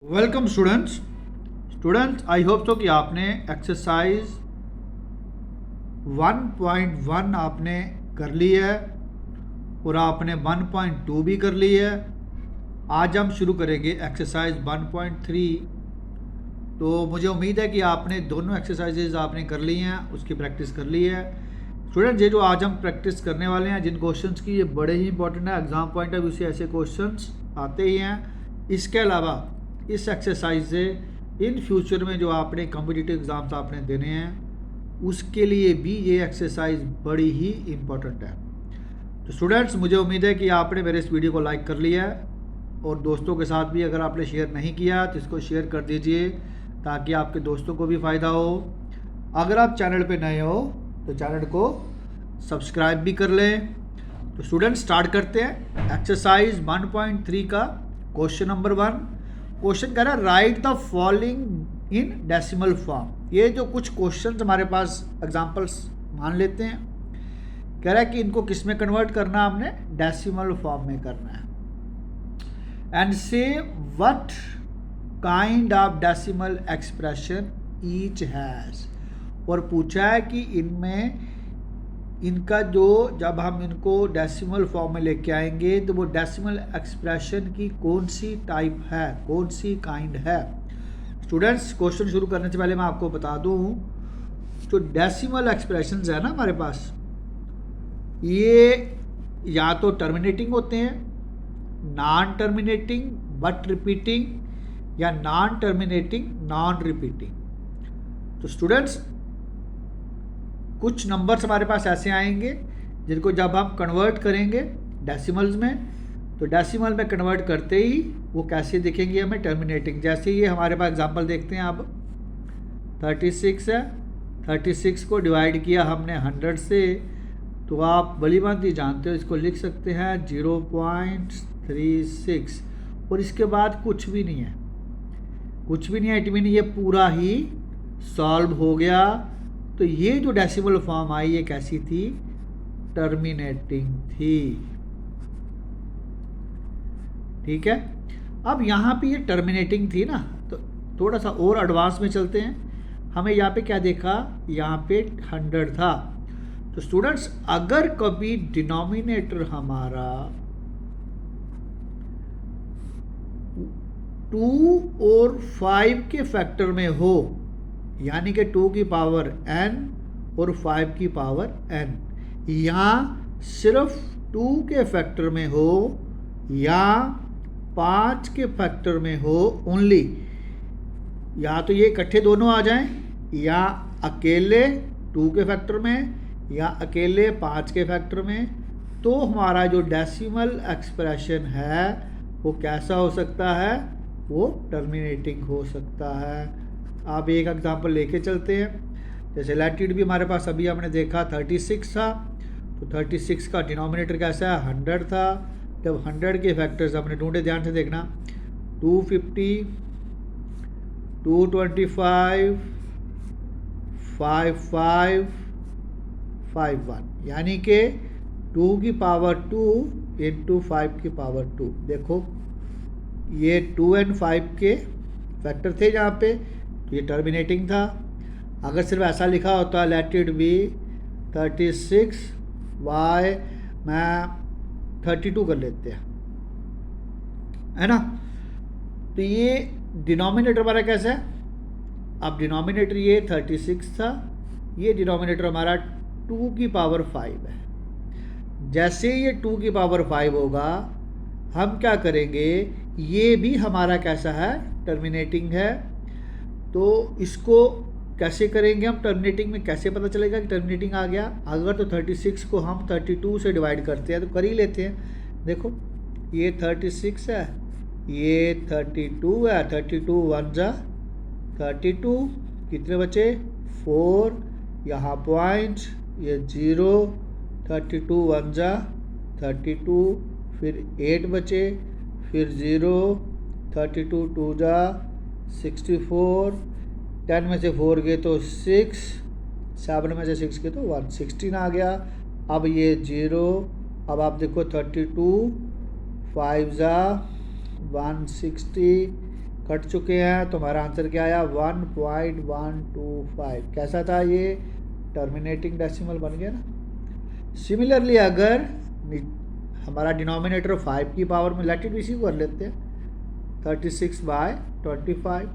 Welcome students I hope तो कि आपने एक्सरसाइज 1.1 आपने कर ली है और आपने 1.2 भी कर ली है। आज हम शुरू करेंगे एक्सरसाइज 1.3। तो मुझे उम्मीद है कि आपने दोनों एक्सरसाइजेज आपने कर ली हैं, उसकी प्रैक्टिस कर ली है। स्टूडेंट्स, ये जो आज हम प्रैक्टिस करने वाले हैं जिन क्वेश्चंस की, ये बड़े ही इंपॉर्टेंट है। एग्ज़ाम पॉइंट ऑफ व्यू से ऐसे क्वेश्चंस आते ही हैं। इसके अलावा इस एक्सरसाइज से इन फ्यूचर में जो आपने कॉम्पिटिटिव एग्ज़ाम्स आपने देने हैं उसके लिए भी ये एक्सरसाइज बड़ी ही इम्पोर्टेंट है। तो स्टूडेंट्स, मुझे उम्मीद है कि आपने मेरे इस वीडियो को लाइक कर लिया है और दोस्तों के साथ भी अगर आपने शेयर नहीं किया तो इसको शेयर कर दीजिए ताकि आपके दोस्तों को भी फ़ायदा हो। अगर आप चैनल पे नए हो तो चैनल को सब्सक्राइब भी कर लें। तो स्टूडेंट्स, स्टार्ट करते हैं एक्सरसाइज 1.3 का क्वेश्चन नंबर 1। क्वेश्चन कह रहा है right the following in decimal form. ये जो कुछ क्वेश्चन हमारे पास एग्जांपल्स मान लेते हैं, कह रहा है कि इनको किस में कन्वर्ट करना है, हमने डेसिमल फॉर्म में करना है। एंड से what kind of decimal expression each has. और पूछा है कि इनमें इनका जो जब हम इनको डेसिमल फॉर्म में लेके आएंगे तो वो डेसिमल एक्सप्रेशन की कौन सी टाइप है, कौन सी काइंड है। स्टूडेंट्स, क्वेश्चन शुरू करने से पहले मैं आपको बता दूं, जो डेसिमल एक्सप्रेशंस है ना हमारे पास, ये या तो टर्मिनेटिंग होते हैं, नॉन टर्मिनेटिंग बट रिपीटिंग, या नॉन टर्मिनेटिंग नॉन रिपीटिंग। तो स्टूडेंट्स, कुछ नंबर्स हमारे पास ऐसे आएंगे जिनको जब हम कन्वर्ट करेंगे डेसिमल्स में, तो डेसिमल में कन्वर्ट करते ही वो कैसे दिखेंगे हमें, टर्मिनेटिंग। जैसे ये हमारे पास एग्जांपल देखते हैं। अब 36 है, 36 को डिवाइड किया हमने 100 से, तो आप बड़ी बात ही जानते हो, इसको लिख सकते हैं 0.36 और इसके बाद कुछ भी नहीं है, कुछ भी नहीं है। इट मीन ये पूरा ही सॉल्व हो गया। तो ये जो डेसिमल फॉर्म आई ये कैसी थी, टर्मिनेटिंग थी। ठीक है। अब यहाँ पे ये टर्मिनेटिंग थी ना, तो थोड़ा सा और एडवांस में चलते हैं। हमें यहाँ पे क्या देखा, यहाँ पे 100 था। तो स्टूडेंट्स, अगर कभी डिनोमिनेटर हमारा 2 और 5 के फैक्टर में हो, यानी कि 2 की पावर n और 5 की पावर n, या सिर्फ 2 के फैक्टर में हो या 5 के फैक्टर में हो ओनली, या तो ये इकट्ठे दोनों आ जाएं, या अकेले 2 के फैक्टर में या अकेले 5 के फैक्टर में, तो हमारा जो डेसिमल एक्सप्रेशन है वो कैसा हो सकता है, वो टर्मिनेटिंग हो सकता है। आप एक एग्जांपल लेके चलते हैं। जैसे लैटिट्यूड भी हमारे पास अभी हमने देखा 36 था, तो 36 का डिनोमिनेटर कैसा है, 100 था। जब 100 के फैक्टर्स हमने ढूंढे, ध्यान से देखना, 250, 225, 55, 51, यानी कि 2 की पावर 2 इंटू 5 की पावर 2। देखो, ये 2 एंड 5 के फैक्टर थे यहाँ पे, तो ये टर्मिनेटिंग था। अगर सिर्फ ऐसा लिखा होता लेट बी 36 वाई, मैं 32 कर लेते हैं, है ना। तो ये डिनोमिनेटर हमारा कैसा है, अब डिनोमिनेटर ये 36 था, ये डिनोमिनेटर हमारा 2 की पावर 5 है। जैसे ये 2 की पावर 5 होगा, हम क्या करेंगे, ये भी हमारा कैसा है, टर्मिनेटिंग है। तो इसको कैसे करेंगे हम, टर्मिनेटिंग में कैसे पता चलेगा कि टर्मिनेटिंग आ गया। अगर तो 36 को हम 32 से डिवाइड करते हैं तो कर ही लेते हैं। देखो, ये 36 है, ये 32 है, 32 1 जा 32, कितने बचे 4, यहाँ पॉइंट, ये 0, 32 1 जा 32, फिर 8 बचे, फिर 0, 32 2 जा 64, 10 में से 4 गए तो 6, 7 में से 6 गए तो 1, 16 आ गया। अब ये 0, अब आप देखो 32 5 जा 160, कट चुके हैं। तो हमारा आंसर क्या आया 1.125। कैसा था ये, टर्मिनेटिंग डेसिमल बन गया ना। सिमिलरली अगर हमारा डिनोमिनेटर 5 की पावर में लेट इट इसी कर लेते हैं 36/25।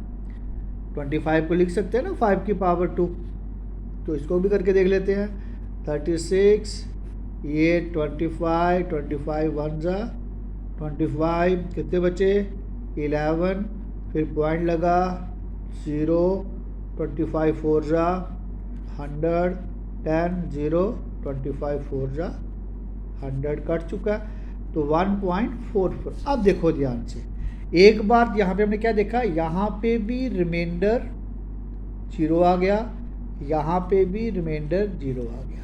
25 को लिख सकते हैं ना 5 की पावर 2, तो इसको भी करके देख लेते हैं 36, ये 25 वन जा 25, कितने बचे 11, फिर पॉइंट लगा 0, 25 4 जा 100, 10 0, 25 4 जा 100 कट चुका। तो 1.44। अब देखो ध्यान से, एक बार यहाँ पे हमने क्या देखा, यहाँ पे भी रिमाइंडर 0 आ गया, यहाँ पे भी रिमाइंडर 0 आ गया।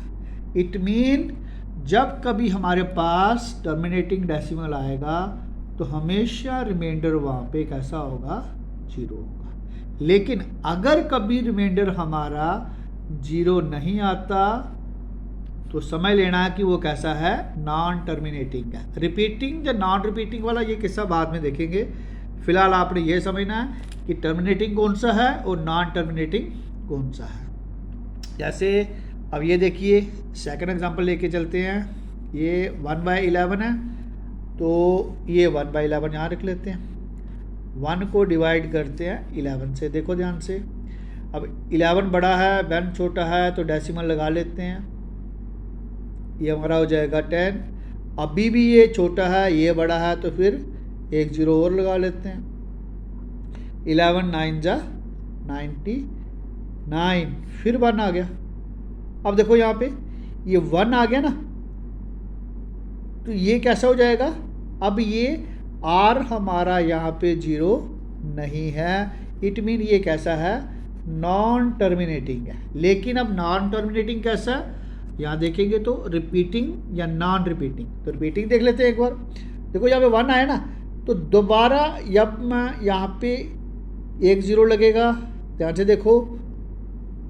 इट मीन जब कभी हमारे पास टर्मिनेटिंग डेसिमल आएगा तो हमेशा रिमाइंडर वहाँ पे कैसा होगा 0 होगा। लेकिन अगर कभी रिमाइंडर हमारा 0 नहीं आता तो समझ लेना है कि वो कैसा है, नॉन टर्मिनेटिंग है। रिपीटिंग या नॉन रिपीटिंग वाला ये किस्सा बाद में देखेंगे। फिलहाल आपने ये समझना है कि टर्मिनेटिंग कौन सा है और नॉन टर्मिनेटिंग कौन सा है। जैसे अब ये देखिए सेकंड एग्जांपल लेके चलते हैं। ये 1/11 है, तो ये 1/11 यहाँ रख लेते हैं। 1 को डिवाइड करते हैं 11 से। देखो ध्यान से, अब 11 बड़ा है, 1 छोटा है, तो डेसिमल लगा लेते हैं। ये हमारा हो जाएगा 10। अभी भी ये छोटा है, ये बड़ा है, तो फिर एक 0 और लगा लेते हैं। 11 9 जा 99, फिर 1 आ गया। अब देखो यहाँ पे ये 1 आ गया ना, तो ये कैसा हो जाएगा, अब ये R हमारा यहाँ पे 0 नहीं है। इट मीन ये कैसा है, नॉन टर्मिनेटिंग है। लेकिन अब नॉन टर्मिनेटिंग कैसा है, यहाँ देखेंगे तो रिपीटिंग या नॉन रिपीटिंग। तो रिपीटिंग देख लेते हैं एक बार। देखो यहाँ पे 1 आया ना, तो दोबारा जब मैं यहाँ पे एक 0 लगेगा, ध्यान से देखो,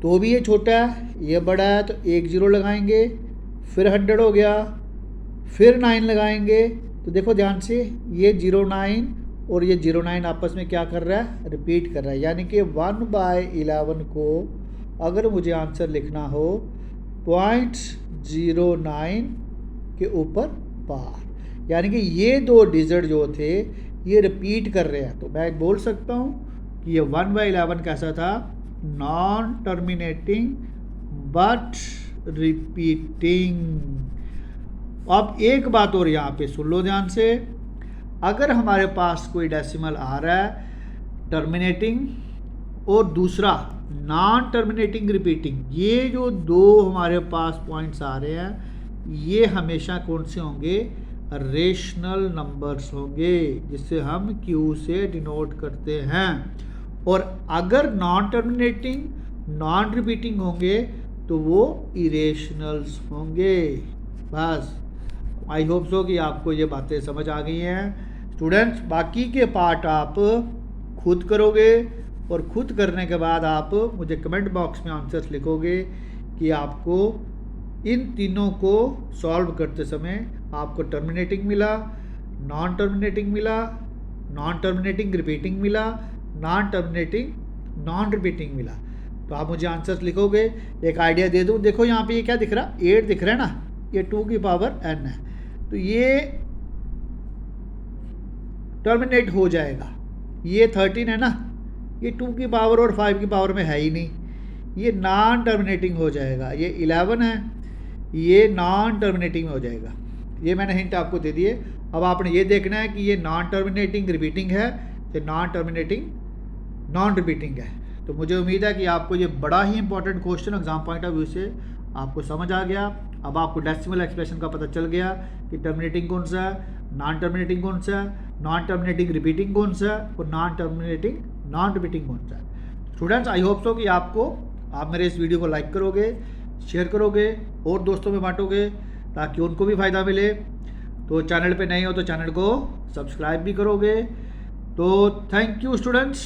तो भी ये छोटा है, ये बड़ा है, तो एक 0 लगाएंगे, फिर 100 हो गया, फिर 9 लगाएंगे। तो देखो ध्यान से, ये 09 और ये 09 आपस में क्या कर रहा है, रिपीट कर रहा है। यानी कि 1/11 को अगर मुझे आंसर लिखना हो 0.09 के ऊपर पार, यानी कि ये दो डिजिट जो थे ये रिपीट कर रहे हैं। तो मैं बोल सकता हूँ कि ये 1/11 कैसा था, नॉन टर्मिनेटिंग बट रिपीटिंग। अब एक बात और यहाँ पे सुन लो ध्यान से, अगर हमारे पास कोई डेसिमल आ रहा है टर्मिनेटिंग और दूसरा नॉन टर्मिनेटिंग रिपीटिंग, ये जो दो हमारे पास पॉइंट्स आ रहे हैं ये हमेशा कौन से होंगे, रेशनल नंबर्स होंगे, जिसे हम Q से डिनोट करते हैं। और अगर नॉन टर्मिनेटिंग नॉन रिपीटिंग होंगे तो वो इरेशनल्स होंगे। बस आई होप सो कि आपको ये बातें समझ आ गई हैं स्टूडेंट्स। बाकी के पार्ट आप खुद करोगे और खुद करने के बाद आप मुझे कमेंट बॉक्स में आंसर्स लिखोगे कि आपको इन तीनों को सॉल्व करते समय आपको टर्मिनेटिंग मिला, नॉन टर्मिनेटिंग मिला, नॉन टर्मिनेटिंग रिपीटिंग मिला, नॉन टर्मिनेटिंग नॉन रिपीटिंग मिला। तो आप मुझे आंसर्स लिखोगे। एक आइडिया दे दूँ, देखो यहाँ पे ये क्या दिख रहा है, 8 दिख रहा है ना, ये 2 की पावर n है, तो ये टर्मिनेट हो जाएगा। ये 13 है ना, ये 2 की पावर और 5 की पावर में है ही नहीं, ये नॉन टर्मिनेटिंग हो जाएगा। ये 11 है, ये नॉन टर्मिनेटिंग में हो जाएगा। ये मैंने हिंट आपको दे दिए। अब आपने ये देखना है कि ये नॉन टर्मिनेटिंग रिपीटिंग है या नॉन टर्मिनेटिंग नॉन रिपीटिंग है। तो मुझे उम्मीद है कि आपको ये बड़ा ही important question exam point of view से आपको समझ आ गया। अब आपको डेसिमल एक्सप्रेशन का पता चल गया कि टर्मिनेटिंग कौन सा है, नॉन टर्मिनेटिंग कौन सा है, नॉन टर्मिनेटिंग रिपीटिंग कौन सा है और नॉन टर्मिनेटिंग नॉन रिपीटिंग कौन सा है। स्टूडेंट्स आई होप सो कि आप मेरे इस वीडियो को लाइक करोगे, शेयर करोगे और दोस्तों में बांटोगे ताकि उनको भी फ़ायदा मिले। तो चैनल पे नए हो तो चैनल को सब्सक्राइब भी करोगे। तो थैंक यू स्टूडेंट्स।